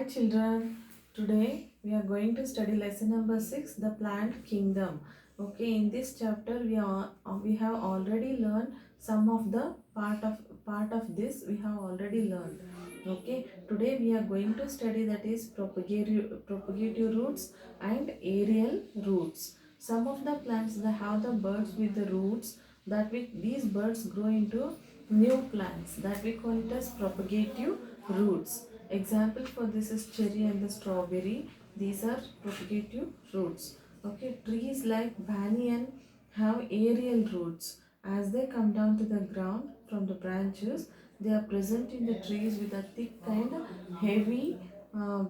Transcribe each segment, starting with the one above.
Hi children, today we are going to study lesson number 6, the plant kingdom. Okay, in this chapter we have already learned some of the part of this we have already learned. Okay, today we are going to study that is propagative roots and aerial roots. Some of the plants that have the buds with the roots these birds grow into new plants that we call it as propagative roots. Example for this is cherry and the strawberry. These are propagative roots. Okay, trees like banyan have aerial roots. As they come down to the ground from the branches, they are present in the trees with a thick and heavy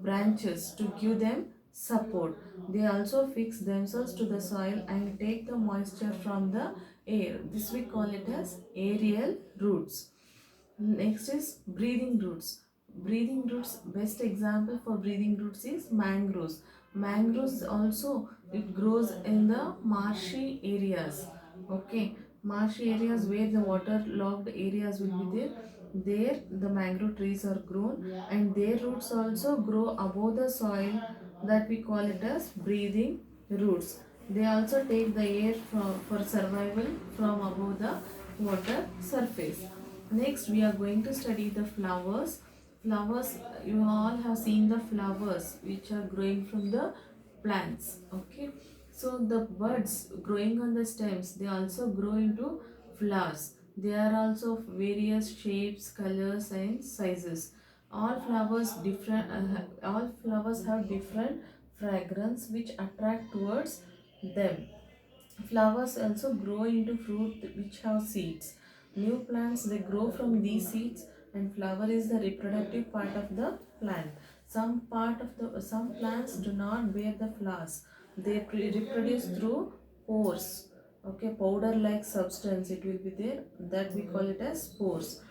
branches to give them support. They also fix themselves to the soil and take the moisture from the air. This we call it as aerial roots. Next is breathing roots. Breathing roots, best example for breathing roots is mangroves. Mangroves also it grows in the marshy areas. Okay, marshy areas where the waterlogged areas will be there. There the mangrove trees are grown and their roots also grow above the soil that we call it as breathing roots. They also take the air for survival from above the water surface. Next, we are going to study the flowers. Flowers, you all have seen the flowers which are growing from the plants. Okay, so the buds growing on the stems, they also grow into flowers. They are also of various shapes, colors, and sizes. All flowers have different fragrance which attract towards them. Flowers also grow into fruit which have seeds. New plants they grow from these seeds and flower is the reproductive part of the plant. Some plants do not bear the flowers. They reproduce through pores. Okay, powder like substance it will be there that we call it as spores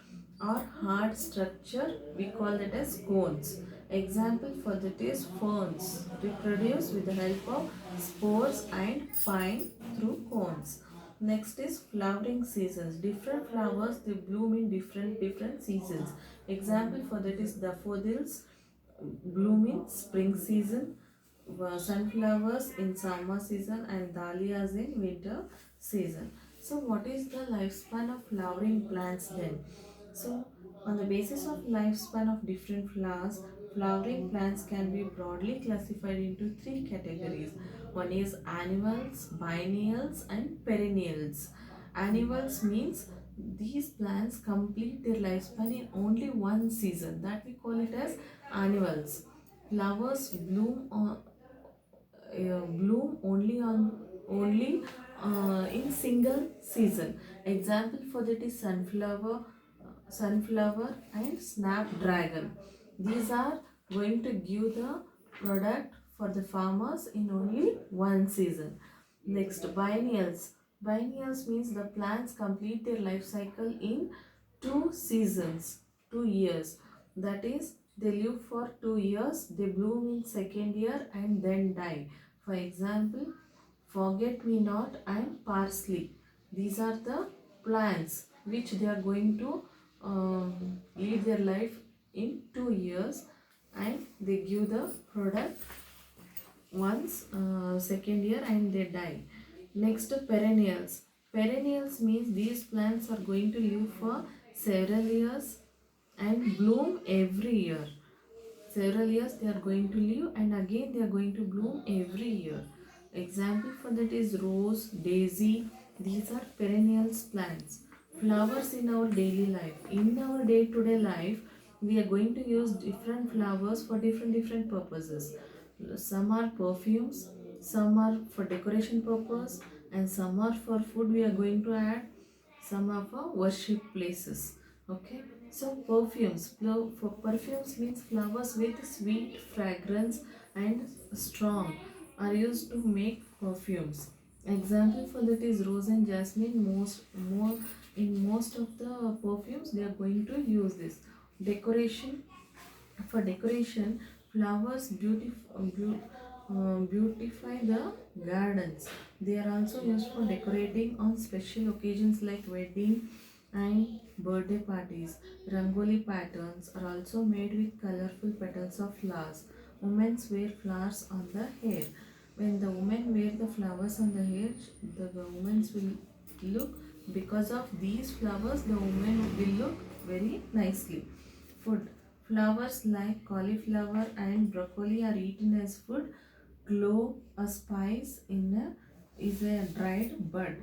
or hard structure we call it as cones. Example for that is ferns reproduce with the help of spores and pine through cones. Next is flowering seasons. Different flowers they bloom in different seasons. Example for that is daffodils bloom in spring season, sunflowers in summer season and dahlias in winter season. So what is the lifespan of flowering plants then? So on the basis of lifespan of different flowers, flowering plants can be broadly classified into three categories. One is annuals, biennials and perennials. Annuals means these plants complete their lifespan in only one season, that we call it as annuals. Flowers bloom only in single season. Example for that is sunflower and snapdragon. These are going to give the product for the farmers in only one season. Next, biennials. Biennials means the plants complete their life cycle in 2 seasons, 2 years. That is, they live for 2 years, they bloom in second year and then die. For example, forget me not and parsley. These are the plants which they are going to lead their life in 2 years and they give the product once second year and they die. Next, perennials. Perennials means these plants are going to live for several years and bloom every year. Several years they are going to live and again they are going to bloom every year. Example for that is rose, daisy. These are perennials plants. Flowers in our daily life. In our day-to-day life, we are going to use different flowers for different purposes. Some are perfumes, some are for decoration purpose, and some are for food we are going to add. Some are for worship places. Okay, so for perfumes means flowers with sweet fragrance and strong are used to make perfumes. Example for that is rose and jasmine. Most of the perfumes they are going to use this. Decoration. For decoration, flowers beautify the gardens. They are also used for decorating on special occasions like wedding, And birthday parties, rangoli patterns are also made with colorful petals of flowers. Women wear flowers on the hair. When the women wear the flowers on the hair, the women will look, because of these flowers, the women will look very nicely. Food, flowers like cauliflower and broccoli are eaten as food. Clove, a spice in is a dried bud.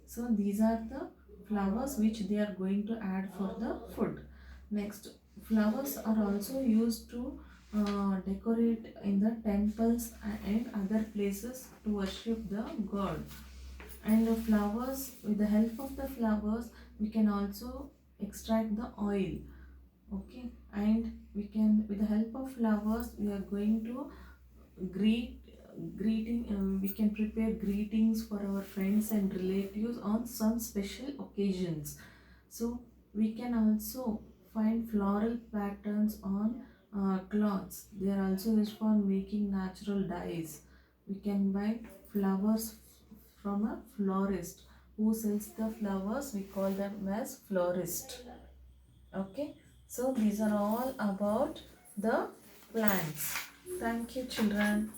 So these are the flowers which they are going to add for the food. Next, flowers are also used to decorate in the temples and other places to worship the god. And the flowers, with the help of the flowers, we can also extract the oil. Okay, and we can, with the help of flowers, we are going to greet greeting we can prepare greetings for our friends and relatives on some special occasions. So we can also find floral patterns on cloths. They are also used for making natural dyes. We can buy flowers from a florist who sells the flowers. We call them as florist. Okay, so these are all about the plants. Thank you, children.